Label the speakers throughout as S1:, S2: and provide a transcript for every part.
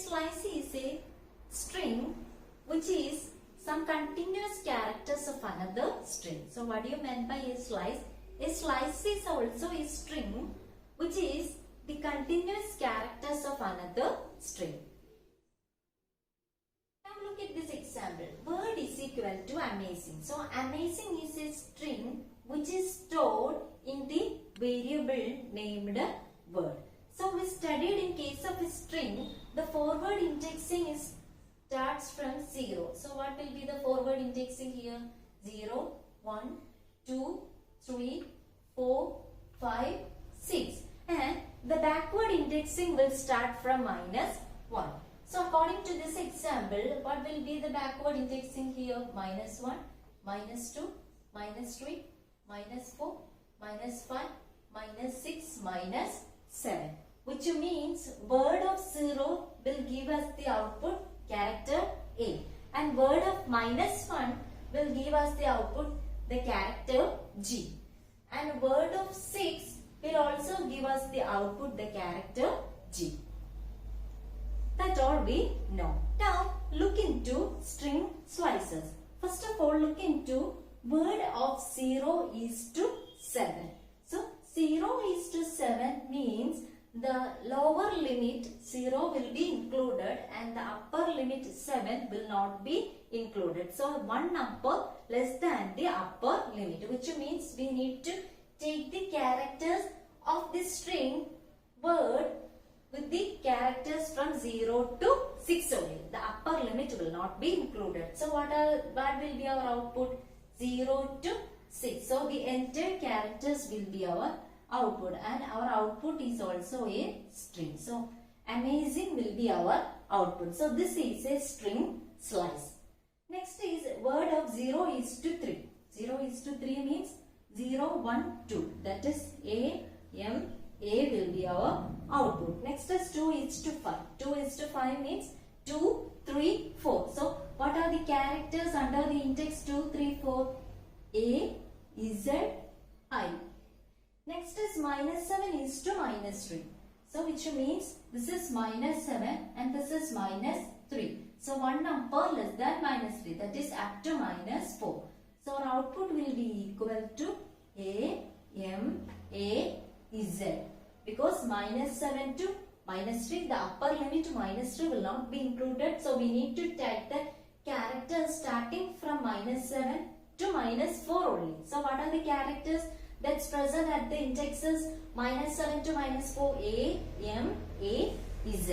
S1: slice is a string which is some continuous characters of another string. So what do you mean by a slice? A slice is also a string which is the continuous characters of another string. Now look at this example. Word is equal to amazing. So amazing is a string which is stored in the variable named word. So we studied in case of a string, the forward indexing starts from 0. So what will be the forward indexing here? 0, 1, 2, 3, 4, 5, 6. And the backward indexing will start from -1. So according to this example, what will be the backward indexing here? -1, -2, -3, -4, -5, -6, -7. Which means word of 0 will give us the output character A. And word of -1 will give us the output the character G. And word of 6 will also give us the output the character G. That's all we know. Now look into string slices. First of all, look into word of 0 is to 7. So 0 is to 7 means the lower limit 0 will be included and the upper limit 7 will not be included. So one number less than the upper limit, which means we need to take the characters of the string word with the characters from 0 to 6 only. The upper limit will not be included. So what will be our output? 0 to 6. So the entire characters will be our output, and our output is also a string. So amazing will be our output. So this is a string slice. Next is word of 0 is to 3. 0 is to 3 means 0, 1, 2. That is A, M, A will be our output. Next is 2 is to 5. 2 is to 5 means 2, 3, 4. So what are the characters under the index 2, 3, 4? A, Z, I. Next is -7 is to -3. So which means this is -7 and this is -3. So one number less than -3, that is up to -4. So our output will be equal to A, M, A, Z. Because -7 to -3, the upper limit -3 will not be included. So we need to take the characters starting from -7 to -4 only. So what are the characters that's present at the indexes -7 to -4? A, M, A, Z.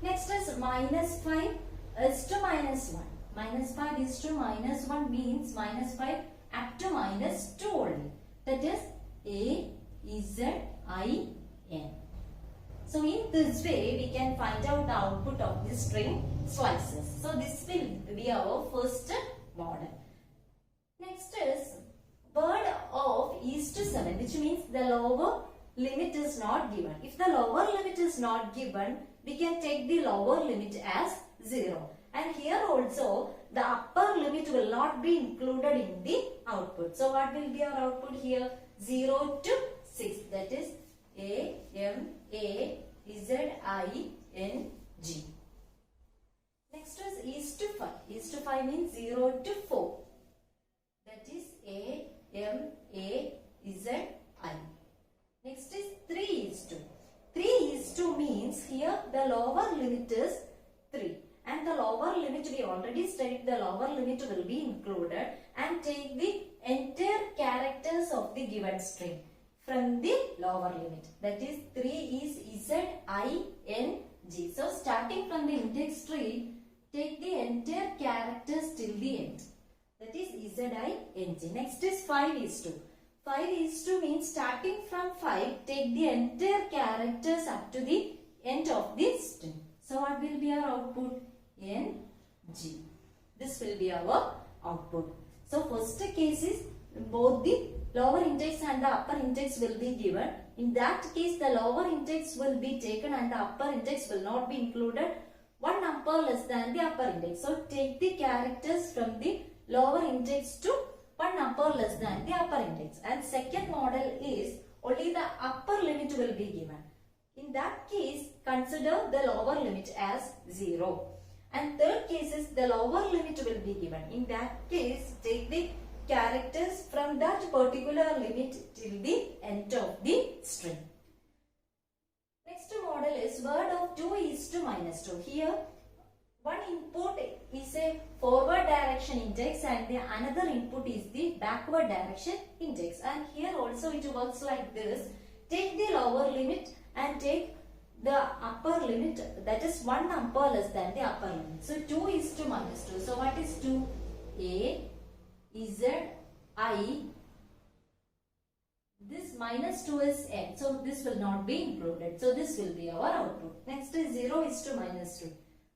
S1: Next is -5 is to -1. -5 is to -1 means -5 up to -2 only. That is A, Z, I, N. So in this way we can find out the output of the string slices. So this will be our first model. Next is word of is to 7, which means the lower limit is not given. If the lower limit is not given, we can take the lower limit as 0. And here also the upper limit will not be included in the output. So what will be our output here? 0 to 6. That is A, M, A, Z, I, N, G. Next is to 5. Is to 5 means 0 to 4. That is A, M, A, Z, I. Next is 3 is to. 3 is to means here the lower limit is 3. And the lower limit, we already studied, the lower limit will be included and take the entire characters of the given string from the lower limit. That is 3 is Z, I, N, G. So starting from the index 3, take the entire characters till the end. That is Z, I, N, G. Next is 5 is to. 5 is to means starting from 5, take the entire characters up to the end of the string. So what will be our output? N, G. This will be our output. So first case is both the lower index and the upper index will be given. In that case, the lower index will be taken and the upper index will not be included. One number less than the upper index. So take the characters from the lower index to one number less than the upper index. And second model is only the upper limit will be given. In that case, consider the lower limit as 0. And third case is the lower limit will be given. In that case, take the characters from that particular limit till the end of the string. Next model is word of 2 is to minus 2. Here, one input is a forward direction index and the another input is the backward direction index. And here also it works like this. Take the lower limit and take the upper limit, that is 1 number less than the upper limit. So 2 is to minus 2. So what is 2? A, Z, I. This minus 2 is n. So this will not be included. So this will be our output. Next is 0 is to minus 3.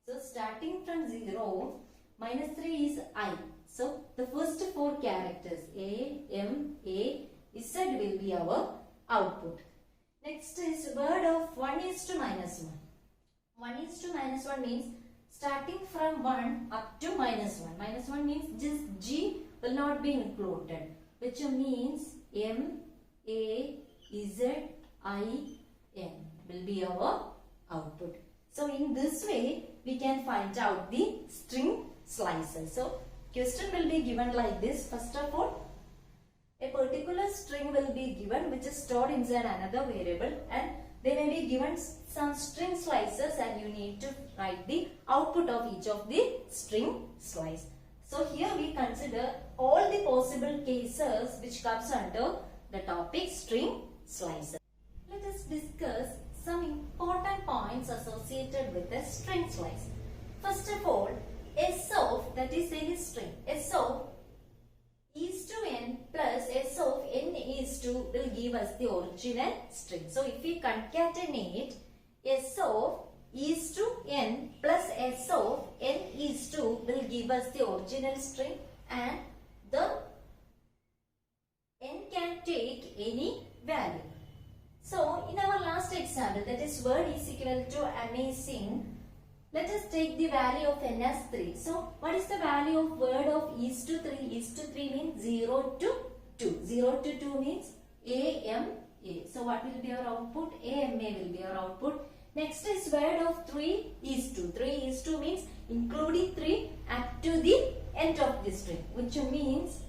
S1: So starting from 0, minus 3 is I. So the first 4 characters A, M, A, Z will be our output. Next is word of 1 is to minus 1. 1 is to minus 1 means starting from 1 up to minus 1. Minus 1 means just G will not be included, which means M, A, Z, I, N will be our output. So in this way, we can find out the string slices. So question will be given like this. First of all, a particular string will be given which is stored inside another variable, and they may be given some string slices and you need to write the output of each of the string slice. So here we consider all the possible cases which comes under the topic string slices. Let us discuss some important points associated with a string slice. First of all, S of, that is any string, S of is to n plus S of n is to will give us the original string. So if we concatenate S of is to n plus S of n is to will give us the original string, and the n can take any value. So in our last example, that is word is equal to amazing, let us take the value of n as 3. So what is the value of word of is to 3? Is to 3 means 0 to 2. 0 to 2 means AMA. So what will be our output? AMA will be our output. Next is word of 3 is to. 3 is to means including 3 up to the end of the string, which means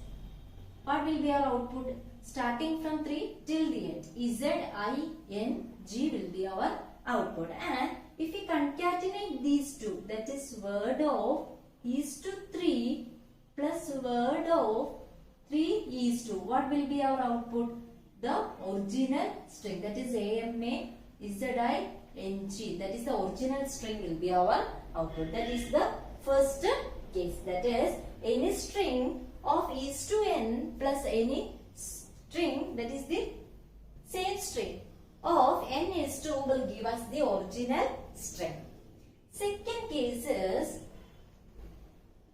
S1: what will be our output? Starting from 3 till the end. ZING will be our output. And if we concatenate these two, that is word of is to 3 plus word of 3 is to, what will be our output? The original string, that is AMA ZING, that is the original string will be our output. That is the first case, that is any string of is to n plus any string, that is the same string of n is to will give us the original string. Second case is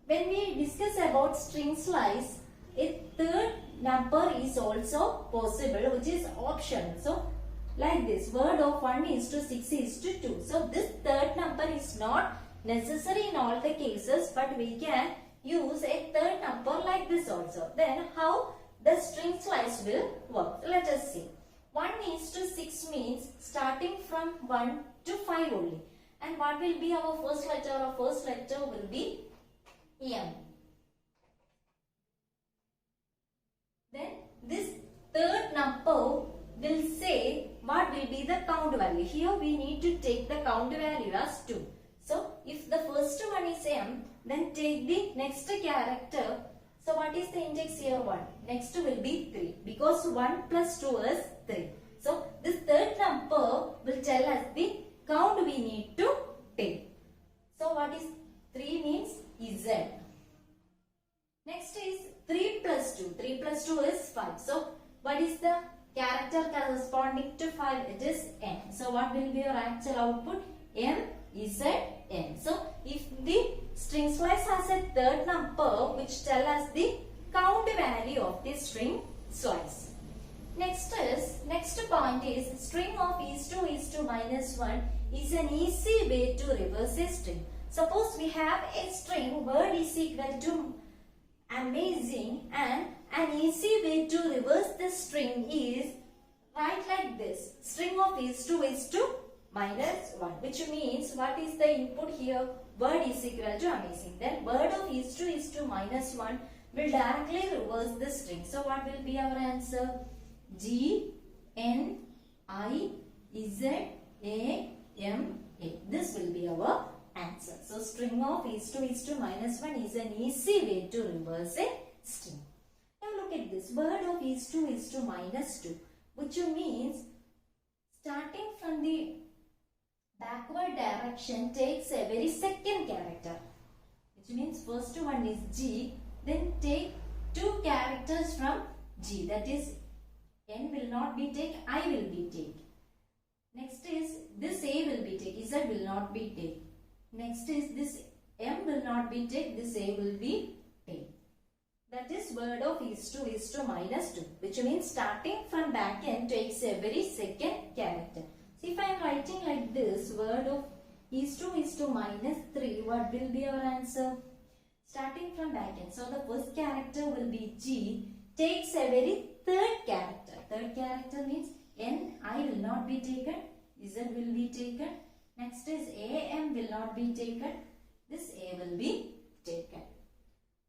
S1: when we discuss about string slice, a third number is also possible, which is optional. So like this, word of 1 is to 6 is to 2. So this third number is not necessary in all the cases, but we can use a third number like this also. Then how the string slice will work? Let us see. 1 is to 6 means starting from 1 to 5 only. And what will be our first letter? Our first letter will be M. Then this third number will say what will be the count value. Here we need to take the count value as 2. So if the first one is M, then take the next character. So what is the index here? 1. Next will be 3, because 1 plus 2 is 3. So this third number will tell us the count we need to take. So what is 3 means Z. Next is 3 plus 2. 3 plus 2 is 5. So what is the character corresponding to 5? It is N. So what will be your actual output? M, Z, N. So if the string slice has a third number which tell us the count value of the string slice. Next point is string of is to minus 1 is an easy way to reverse a string. Suppose we have a string word is equal to amazing, and an easy way to reverse the string is write like this. String of is to minus 1, which means what is the input here? Word is equal to amazing. Then word of is to minus 1 will directly reverse the string. So what will be our answer? G N I Z A M A. This will be our answer. So string of is to minus 1 is an easy way to reverse a string. Now look at this. Word of is to minus 2, which means starting from the backward direction takes a very second character, which means first one is G, then take 2 characters from G, that is N will not be take, I will be take. Next is this A will be take, Z will not be take. Next is this M will not be take, this A will be take. That is word of is to minus 2, which means starting from back end takes a very second character. So if I am writing like this, word of is to minus 3, what will be our answer? Starting from back end. So the first character will be G, takes a very third character. Third character means N, I will not be taken, Z will be taken. Next is A, M will not be taken, this A will be taken.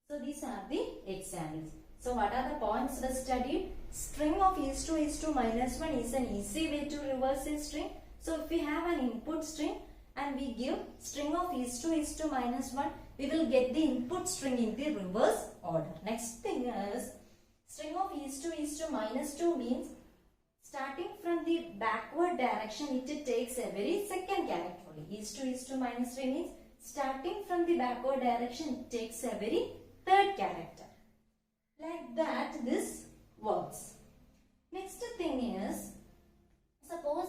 S1: So these are the examples. So what are the points we studied? String of is to minus 1 is an easy way to reverse a string. So if we have an input string and we give string of is to minus 1, we will get the input string in the reverse order. Next thing is string of is to minus 2 means starting from the backward direction it takes a very second character only. Is to minus 3 means starting from the backward direction it takes a very third character. Like that this works. Next thing is, suppose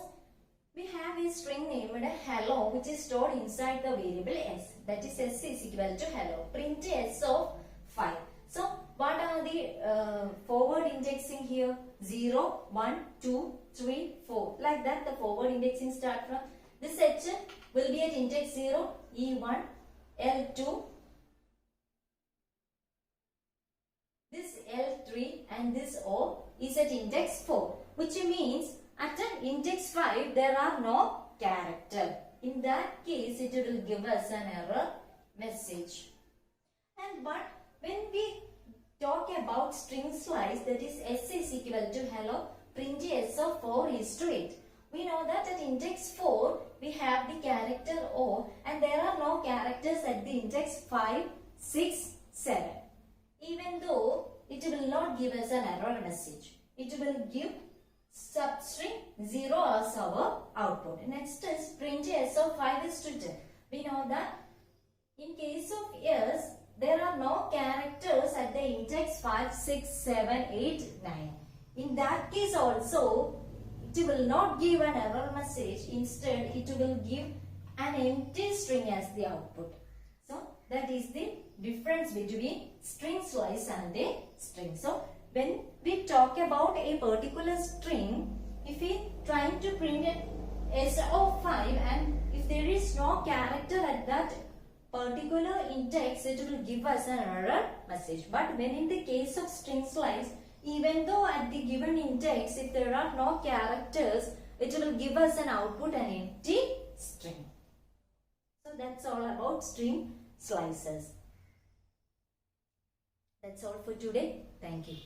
S1: we have a string named hello which is stored inside the variable s. That is s is equal to hello. Print s of 5. So what are the forward indexing here? 0, 1, 2, 3, 4. Like that the forward indexing start from. This h will be at index 0, E1, L2. This L3 and this O is at index 4, which means at an index 5 there are no character. In that case it will give us an error message. And but when we talk about string slice, that is s is equal to hello, print s of 4 is to 8. We know that at index 4 we have the character O and there are no characters at the index 5, 6, 7. Even though it will not give us an error message, it will give substring 0 as our output. Next is print s of 5 is to 10. We know that in case of s, there are no characters at the index 5, 6, 7, 8, 9. In that case also, it will not give an error message. Instead, it will give an empty string as the output. So, that is the difference between string slice and a string. So, when we talk about a particular string, if we trying to print it s of 5 and if there is no character at that particular index, it will give us an error message. But when in the case of string slice, even though at the given index, if there are no characters, it will give us an output, an empty string. So that's all about string slices. That's all for today. Thank you.